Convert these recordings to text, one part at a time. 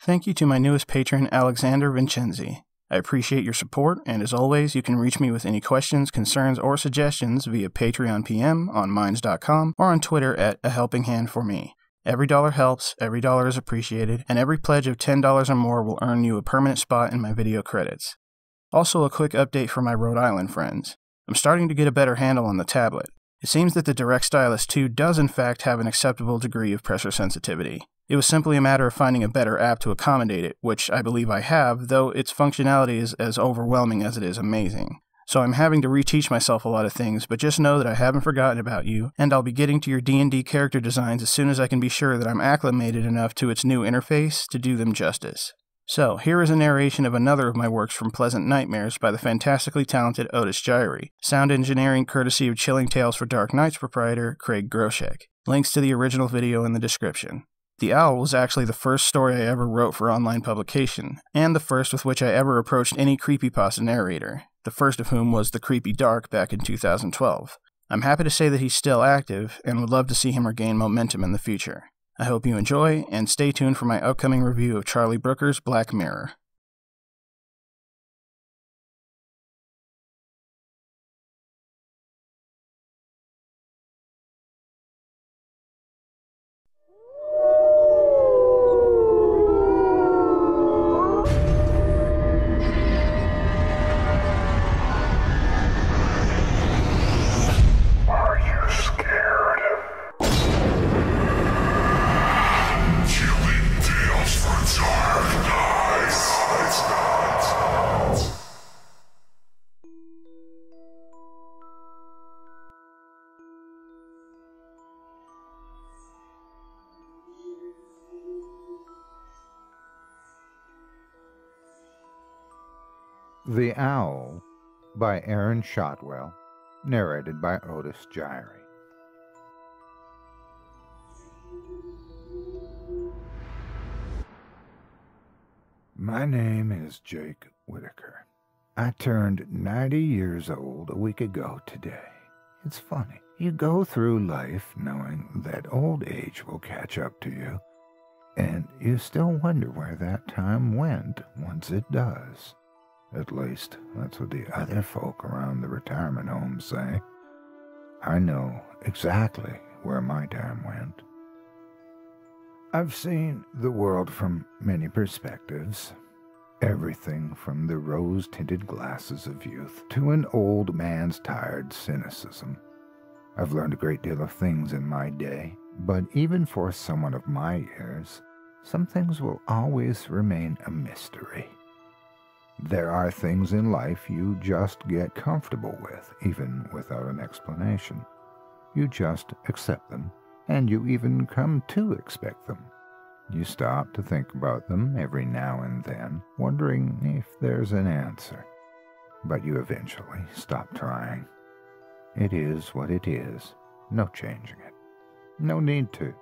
Thank you to my newest patron, Alexander Vincenzi. I appreciate your support, and as always, you can reach me with any questions, concerns, or suggestions via Patreon PM on Minds.com or on Twitter at @ahelpinghandforme. Every dollar helps, every dollar is appreciated, and every pledge of $10 or more will earn you a permanent spot in my video credits. Also, a quick update for my Rhode Island friends. I'm starting to get a better handle on the tablet. It seems that the Direct Stylus 2 does in fact have an acceptable degree of pressure sensitivity. It was simply a matter of finding a better app to accommodate it, which I believe I have, though its functionality is as overwhelming as it is amazing. So I'm having to reteach myself a lot of things, but just know that I haven't forgotten about you, and I'll be getting to your D&D character designs as soon as I can be sure that I'm acclimated enough to its new interface to do them justice. So, here is a narration of another of my works from Pleasant Nightmares by the fantastically talented Otis Jiry, sound engineering courtesy of Chilling Tales for Dark Nights proprietor Craig Groshek. Links to the original video in the description. The Owl was actually the first story I ever wrote for online publication, and the first with which I ever approached any creepypasta narrator, the first of whom was TheCreepyDark back in 2012. I'm happy to say that he's still active, and would love to see him regain momentum in the future. I hope you enjoy, and stay tuned for my upcoming review of Charlie Brooker's Black Mirror. The Owl by Aaron Shotwell, narrated by Otis Jiry. My name is Jake Whitaker. I turned 90 years old a week ago today. It's funny. You go through life knowing that old age will catch up to you, and you still wonder where that time went once it does. At least, that's what the other folk around the retirement home say. I know exactly where my time went. I've seen the world from many perspectives. Everything from the rose-tinted glasses of youth to an old man's tired cynicism. I've learned a great deal of things in my day, but even for someone of my years, some things will always remain a mystery. There are things in life you just get comfortable with, even without an explanation. You just accept them, and you even come to expect them. You stop to think about them every now and then, wondering if there's an answer. But you eventually stop trying. It is what it is, no changing it. No need to.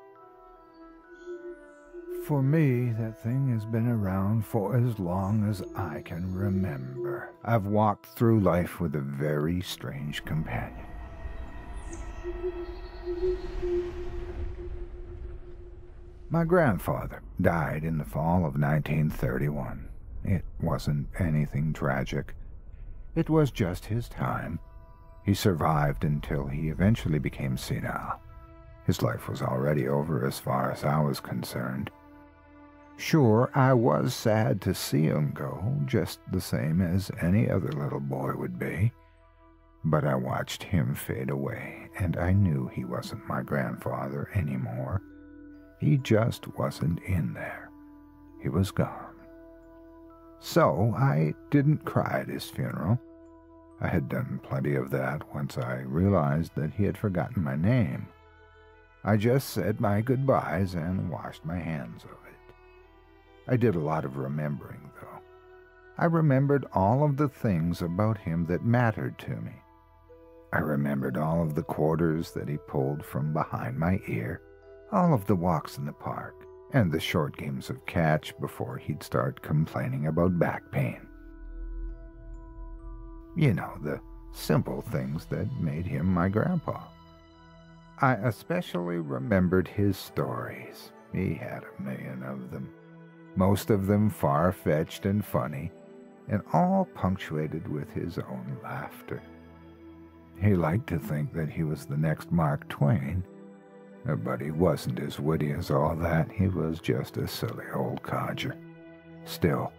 For me, that thing has been around for as long as I can remember. I've walked through life with a very strange companion. My grandfather died in the fall of 1931. It wasn't anything tragic. It was just his time. He survived until he eventually became senile. His life was already over as far as I was concerned. Sure, I was sad to see him go, just the same as any other little boy would be. But I watched him fade away, and I knew he wasn't my grandfather anymore. He just wasn't in there. He was gone. So I didn't cry at his funeral. I had done plenty of that once I realized that he had forgotten my name. I just said my goodbyes and washed my hands of it. I did a lot of remembering, though. I remembered all of the things about him that mattered to me. I remembered all of the quarters that he pulled from behind my ear, all of the walks in the park, and the short games of catch before he'd start complaining about back pain. You know, the simple things that made him my grandpa. I especially remembered his stories. He had a million of them. most of them far-fetched and funny, and all punctuated with his own laughter. He liked to think that he was the next Mark Twain, but he wasn't as witty as all that. He was just a silly old codger. Still,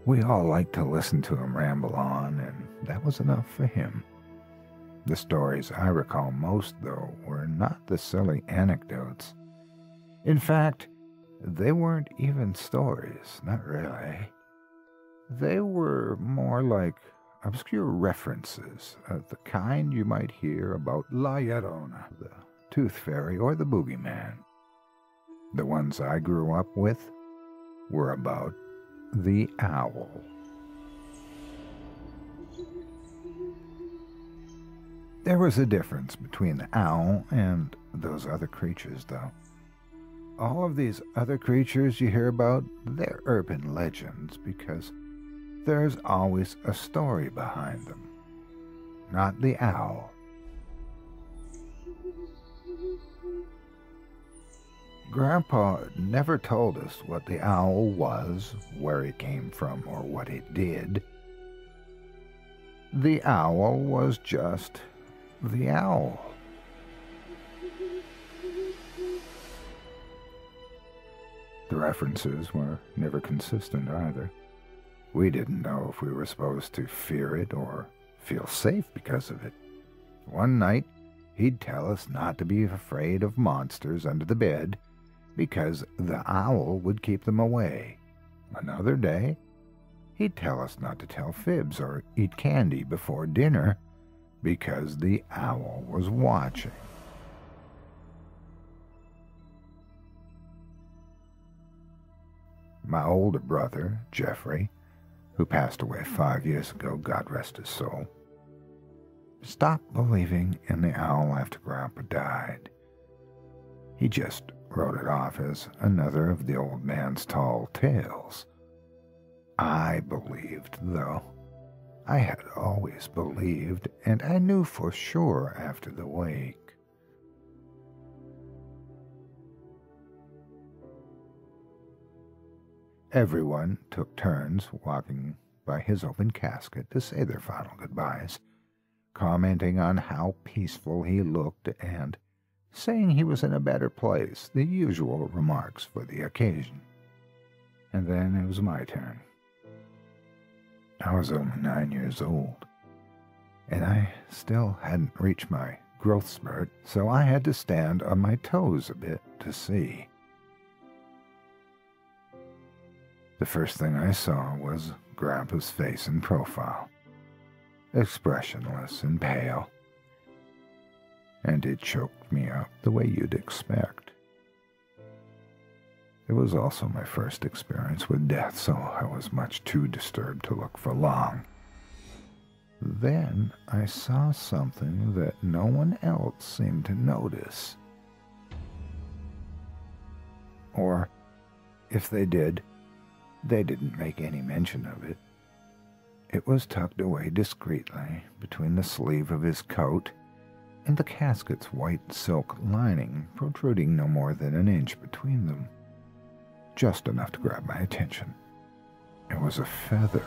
we all liked to listen to him ramble on, and that was enough for him. The stories I recall most, though, were not the silly anecdotes. In fact, they weren't even stories, not really. They were more like obscure references of the kind you might hear about La Llorona, the Tooth Fairy, or the Boogeyman. The ones I grew up with were about the owl. There was a difference between the owl and those other creatures, though. All of these other creatures you hear about, they're urban legends because there's always a story behind them. Not the owl. Grandpa never told us what the owl was, where it came from, or what it did. The owl was just the owl. The references were never consistent either. We didn't know if we were supposed to fear it or feel safe because of it. One night, he'd tell us not to be afraid of monsters under the bed because the owl would keep them away. Another day, he'd tell us not to tell fibs or eat candy before dinner because the owl was watching. My older brother, Jeffrey, who passed away 5 years ago, God rest his soul, stopped believing in the owl after Grandpa died. He just wrote it off as another of the old man's tall tales. I believed, though. I had always believed, and I knew for sure after the wake. Everyone took turns walking by his open casket to say their final goodbyes, commenting on how peaceful he looked and saying he was in a better place, the usual remarks for the occasion. And then it was my turn. I was only 9 years old, and I still hadn't reached my growth spurt, so I had to stand on my toes a bit to see. The first thing I saw was Grandpa's face in profile, expressionless and pale, and it choked me up the way you'd expect. It was also my first experience with death, so I was much too disturbed to look for long. Then I saw something that no one else seemed to notice. Or, if they did, they didn't make any mention of it. It was tucked away discreetly between the sleeve of his coat and the casket's white silk lining, protruding no more than an inch between them. Just enough to grab my attention. It was a feather.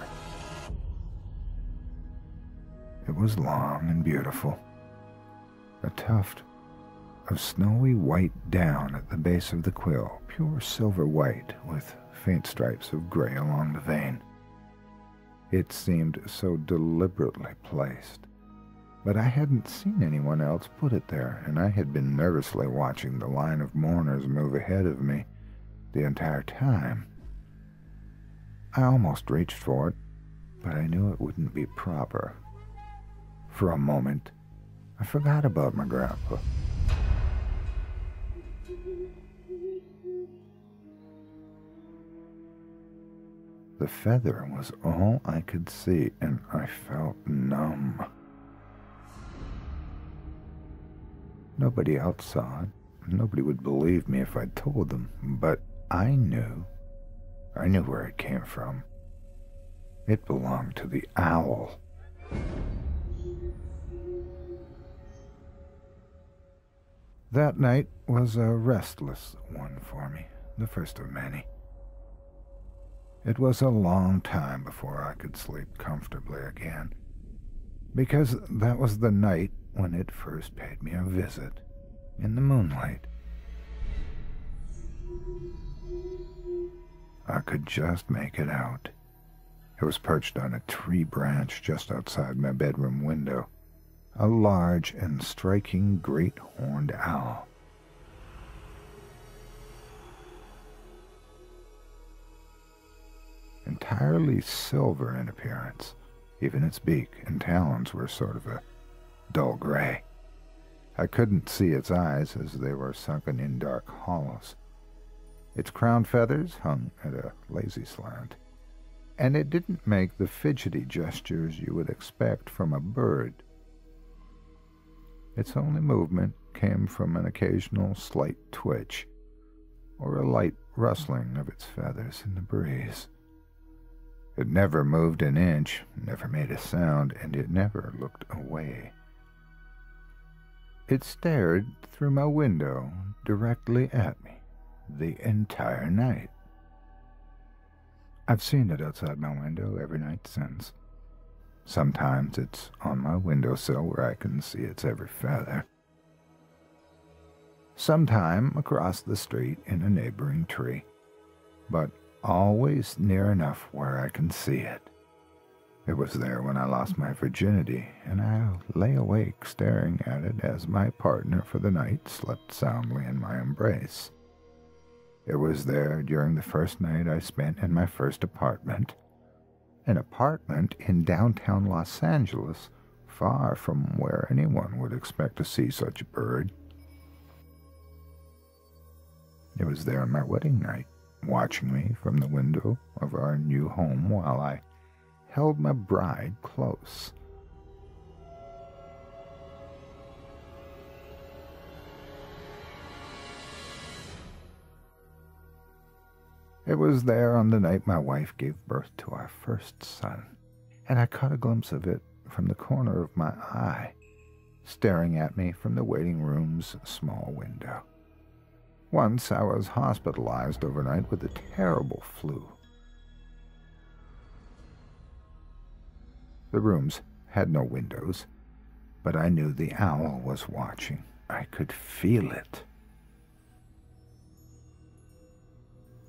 It was long and beautiful. A tuft of snowy white down at the base of the quill, pure silver white with faint stripes of gray along the vein. It seemed so deliberately placed, but I hadn't seen anyone else put it there, and I had been nervously watching the line of mourners move ahead of me the entire time. I almost reached for it, but I knew it wouldn't be proper. For a moment, I forgot about my grandpa. The feather was all I could see, and I felt numb. Nobody else saw it. Nobody would believe me if I told them, but I knew. I knew where it came from. It belonged to the owl. That night was a restless one for me, the first of many. It was a long time before I could sleep comfortably again, because that was the night when it first paid me a visit, in the moonlight. I could just make it out. It was perched on a tree branch just outside my bedroom window, a large and striking great horned owl. Entirely silver in appearance, even its beak and talons were sort of a dull gray. I couldn't see its eyes as they were sunken in dark hollows. Its crown feathers hung at a lazy slant, and it didn't make the fidgety gestures you would expect from a bird. Its only movement came from an occasional slight twitch, or a light rustling of its feathers in the breeze. It never moved an inch, never made a sound, and it never looked away. It stared through my window directly at me the entire night. I've seen it outside my window every night since. Sometimes it's on my windowsill where I can see its every feather. Sometime across the street in a neighboring tree, but always near enough where I can see it. It was there when I lost my virginity, and I lay awake staring at it as my partner for the night slept soundly in my embrace. It was there during the first night I spent in my first apartment, an apartment in downtown Los Angeles, far from where anyone would expect to see such a bird. It was there on my wedding night, watching me from the window of our new home while I held my bride close. It was there on the night my wife gave birth to our first son, and I caught a glimpse of it from the corner of my eye, staring at me from the waiting room's small window. Once I was hospitalized overnight with a terrible flu. The rooms had no windows, but I knew the owl was watching. I could feel it.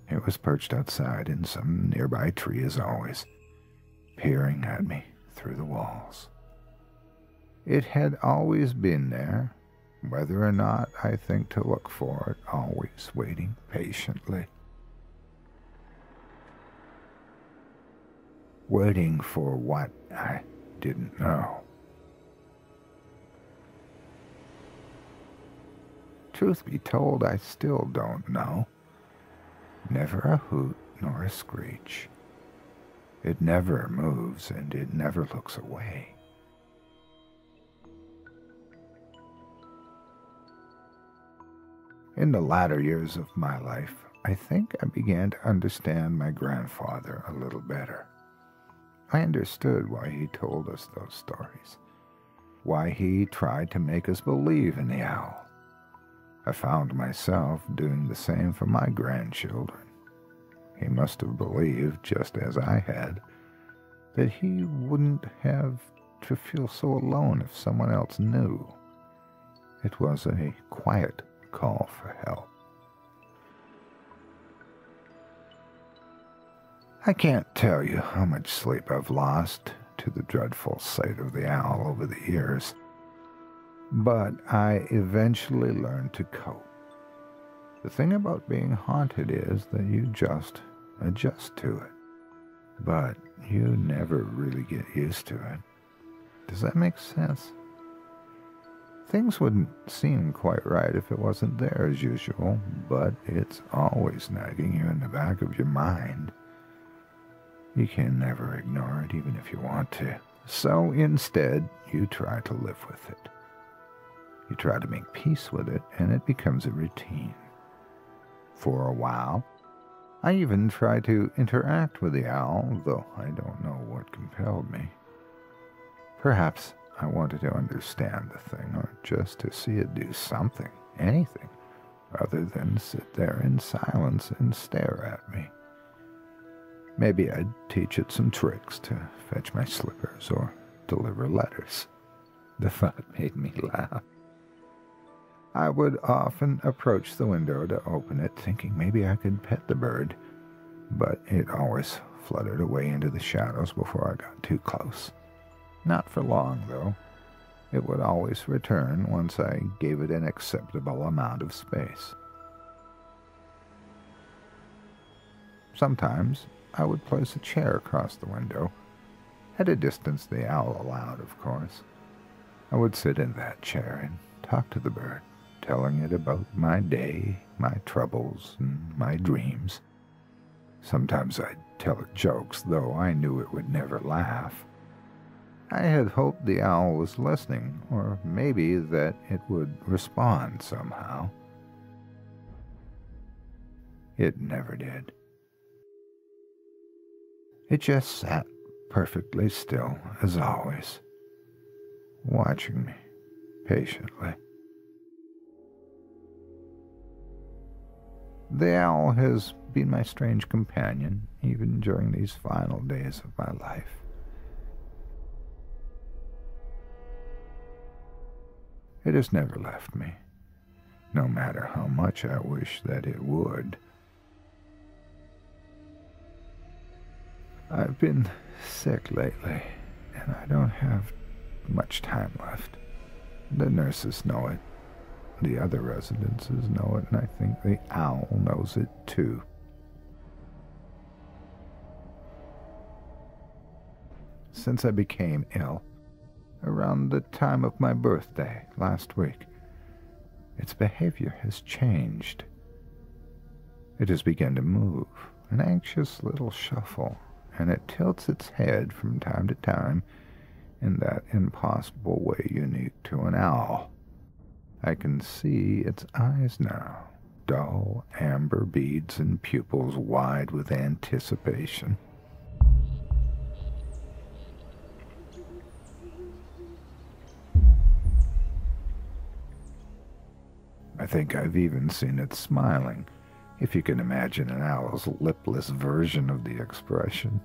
It was perched outside in some nearby tree as always, peering at me through the walls. It had always been there, whether or not I think to look for it, always waiting patiently. Waiting for what I didn't know. Truth be told, I still don't know. Never a hoot nor a screech. It never moves and it never looks away. In the latter years of my life, I think I began to understand my grandfather a little better. I understood why he told us those stories, why he tried to make us believe in the owl. I found myself doing the same for my grandchildren. He must have believed, just as I had, that he wouldn't have to feel so alone if someone else knew. It was a quiet call for help. I can't tell you how much sleep I've lost to the dreadful sight of the owl over the years, but I eventually learned to cope. The thing about being haunted is that you just adjust to it, but you never really get used to it. Does that make sense? Things wouldn't seem quite right if it wasn't there as usual, but it's always nagging you in the back of your mind. You can never ignore it even if you want to. So instead, you try to live with it. You try to make peace with it, and it becomes a routine. For a while, I even tried to interact with the owl, though I don't know what compelled me. Perhaps I wanted to understand the thing, or just to see it do something, anything, other than sit there in silence and stare at me. Maybe I'd teach it some tricks to fetch my slippers or deliver letters. The thought made me laugh. I would often approach the window to open it, thinking maybe I could pet the bird, but it always fluttered away into the shadows before I got too close. Not for long, though. It would always return once I gave it an acceptable amount of space. Sometimes I would place a chair across the window, at a distance the owl allowed, of course. I would sit in that chair and talk to the bird, telling it about my day, my troubles, and my dreams. Sometimes I'd tell it jokes, though I knew it would never laugh. I had hoped the owl was listening, or maybe that it would respond somehow. It never did. It just sat perfectly still, as always, watching me patiently. The owl has been my strange companion, even during these final days of my life. It has never left me, no matter how much I wish that it would. I've been sick lately, and I don't have much time left. The nurses know it. The other residences know it, and I think the owl knows it too. Since I became ill, around the time of my birthday last week, its behavior has changed. It has begun to move, an anxious little shuffle, and it tilts its head from time to time in that impossible way unique to an owl. I can see its eyes now, dull amber beads and pupils wide with anticipation. I think I've even seen it smiling, if you can imagine an owl's lipless version of the expression.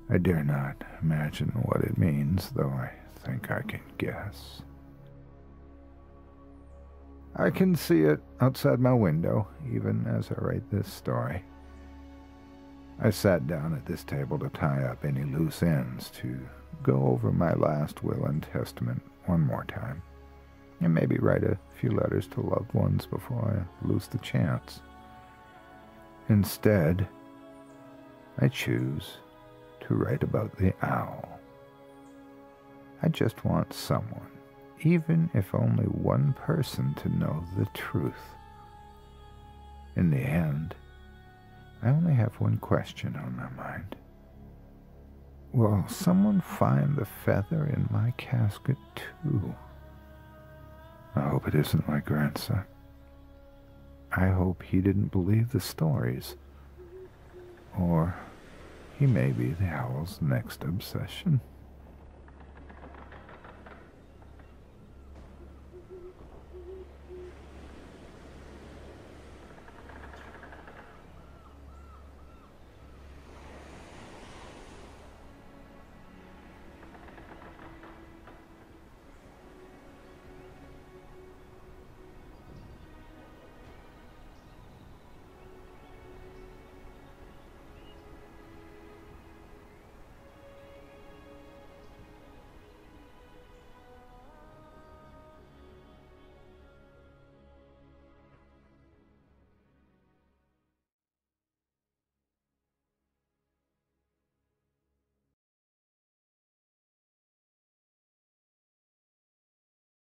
I dare not imagine what it means, though I think I can guess. I can see it outside my window, even as I write this story. I sat down at this table to tie up any loose ends, to go over my last will and testament one more time, and maybe write a few letters to loved ones before I lose the chance. Instead, I choose to write about the owl. I just want someone, even if only one person, to know the truth. In the end, I only have one question on my mind. Will someone find the feather in my casket too? I hope it isn't my grandson. I hope he didn't believe the stories. Or he may be the owl's next obsession.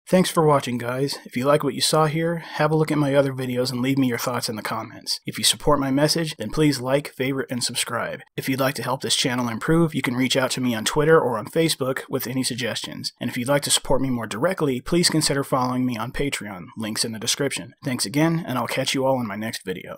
Thanks for watching, guys. If you like what you saw here, have a look at my other videos and leave me your thoughts in the comments. If you support my message, then please like, favorite, and subscribe. If you'd like to help this channel improve, you can reach out to me on Twitter or on Facebook with any suggestions. And if you'd like to support me more directly, please consider following me on Patreon. Links in the description. Thanks again, and I'll catch you all in my next video.